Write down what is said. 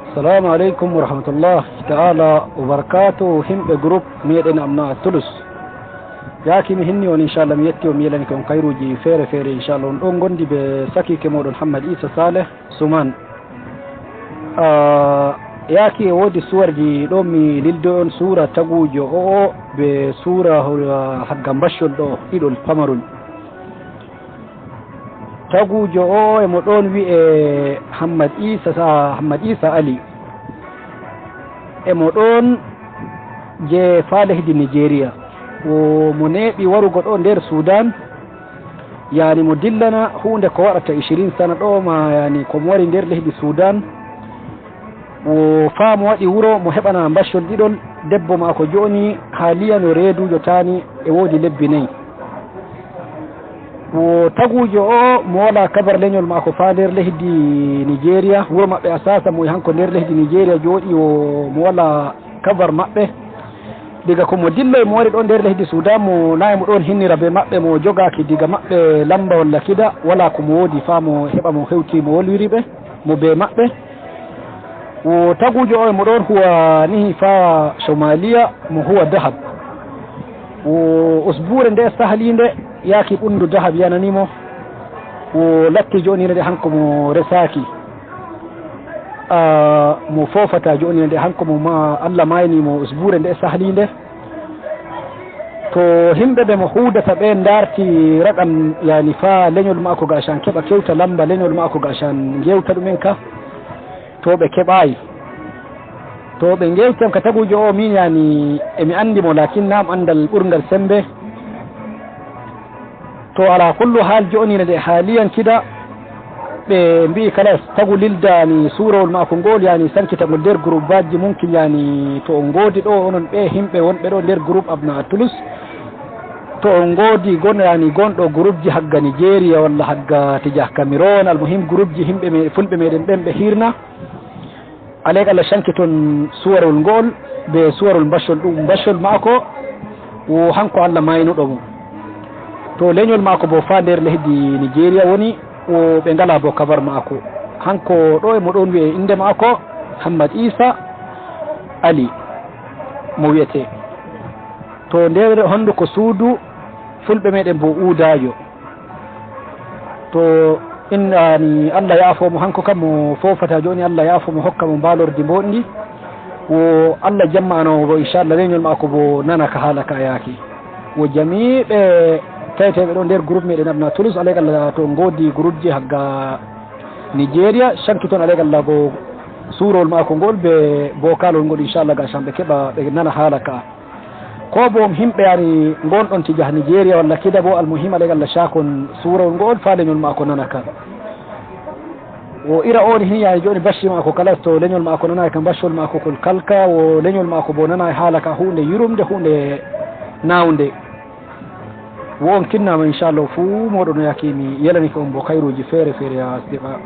السلام عليكم ورحمة الله تعالى وبركاته. هم جروب ميدن أمنا تلس ياكي مهني وإن شاء الله ميتي وميلاني كون كايرو جي فير إن شاء الله نونغون دي بساكي كمود محمد إيسا صالح سومان ياكي ودي سور جي دومي للدون سورة تقوجو أو بسورة حق مبشر دو إلو الفمرون tagujo o e mo ɗon wi'e Hammad Isa Ali e mo ɗon je fa leydi Nigeria o mo neeɓi warugo ɗo nder Sudan yani mo dillana hunde ko waɗata 20 sana ɗo ma yani komo wari nder leydi Sudan o fa mo waɗi wuro mo heɓana mbashol ɗiɗon debbo mako joni haaliya no reedujo tani e woodi lebbi nayyi o tagujo o mo wala kabar leñol mako fa nder leydi Nigeria wuro maɓɓe asasa mo hanko nder leydi Nigeria jooɗi o mo wala kabar maɓɓe diga ko mo dilloy mo wari ɗo nder leydi Sudan mo nayi mo ɗon hinnira be maɓɓe mo jogaki diga maɓɓe lamba walla kida wala ko mo woodi fa mo heɓa mo hewti mo wolwiri ɓe mo be maɓɓe o tagujo o mo ɗon huwa nihi fa Somalia mo huwa dahab o usbure nde sahlinde yaki ɓundu dahab yananimo o latti joni nde hanko mo resaki mo fofata joni nde hanko mo ma Allah mayni mo usbure nde sahlinde to himɓe ɓe mo hudata ɓe darti raɗam yani fa leñol mako gashan keɓa kewta lamba leñol mako gashan gewta ɗumen ka to ɓe keɓayi to ɓe gewtem ka tagujo o min yani emi andi mo lakin nam andal ɓurgal sembe to ala kullu hal joni nde haaliyan kida ɓe mbi kala tagu lildani suurawol mako ngol yani sankitagol nder groupe baji mumkin yani to on goodi ɗo onon ɓe himɓe wonɓe ɗo nder groupe abna Toulouse to on goodi gon yani gonɗo groupe ji hagga Nigeria walla hagga tija Cameroon almuhim groupe ji himɓe fulɓe meɗen ɓen ɓe hirna alay Allah sankiton suwarol ngol be suwarol mbashol ɗum mbashol mako o hanko Allah maynuɗo mo to leñol mako bo fa nder leydi Nigeria woni o ɓe ngala bo kabar mako hanko ɗo e mo ɗon wi'e inde mako Hammad Isa Ali mo wiyete to nder honduko suudu fulɓe meɗen bo uudajo to innani Allah yaafomo hanko kam mo fofata joni Allah yaafomo hokka mo mbalordi bonɗi o Allah jammano bo inchallah leñol mako bo nana ka haala ka yaaki o jamiɓe tawteɓe ɗo nder groupe meɗen abna Toulouse alay Allah to goodi groupe ji hagga Nigeria sanki toon alay Allah bo suurol mako ngol be bokalol ngol inchallah gasam ɓe keɓa ɓe nana haala ka ko bo himɓe yani gonɗon tija Nigeria walla kida bo almuhim alay Allah shakon suurol ngol fa leñol mako nana ka o ira on hin yani joni bashi mako kala to leñol mako nana ka bashol mako kol kalka o leñol mako bo nana haala ka hunde yurumde hunde nawnde won kinnama inchallah fu moɗon yakimi yelani ko on bo kayruji feere feere ya asdiqa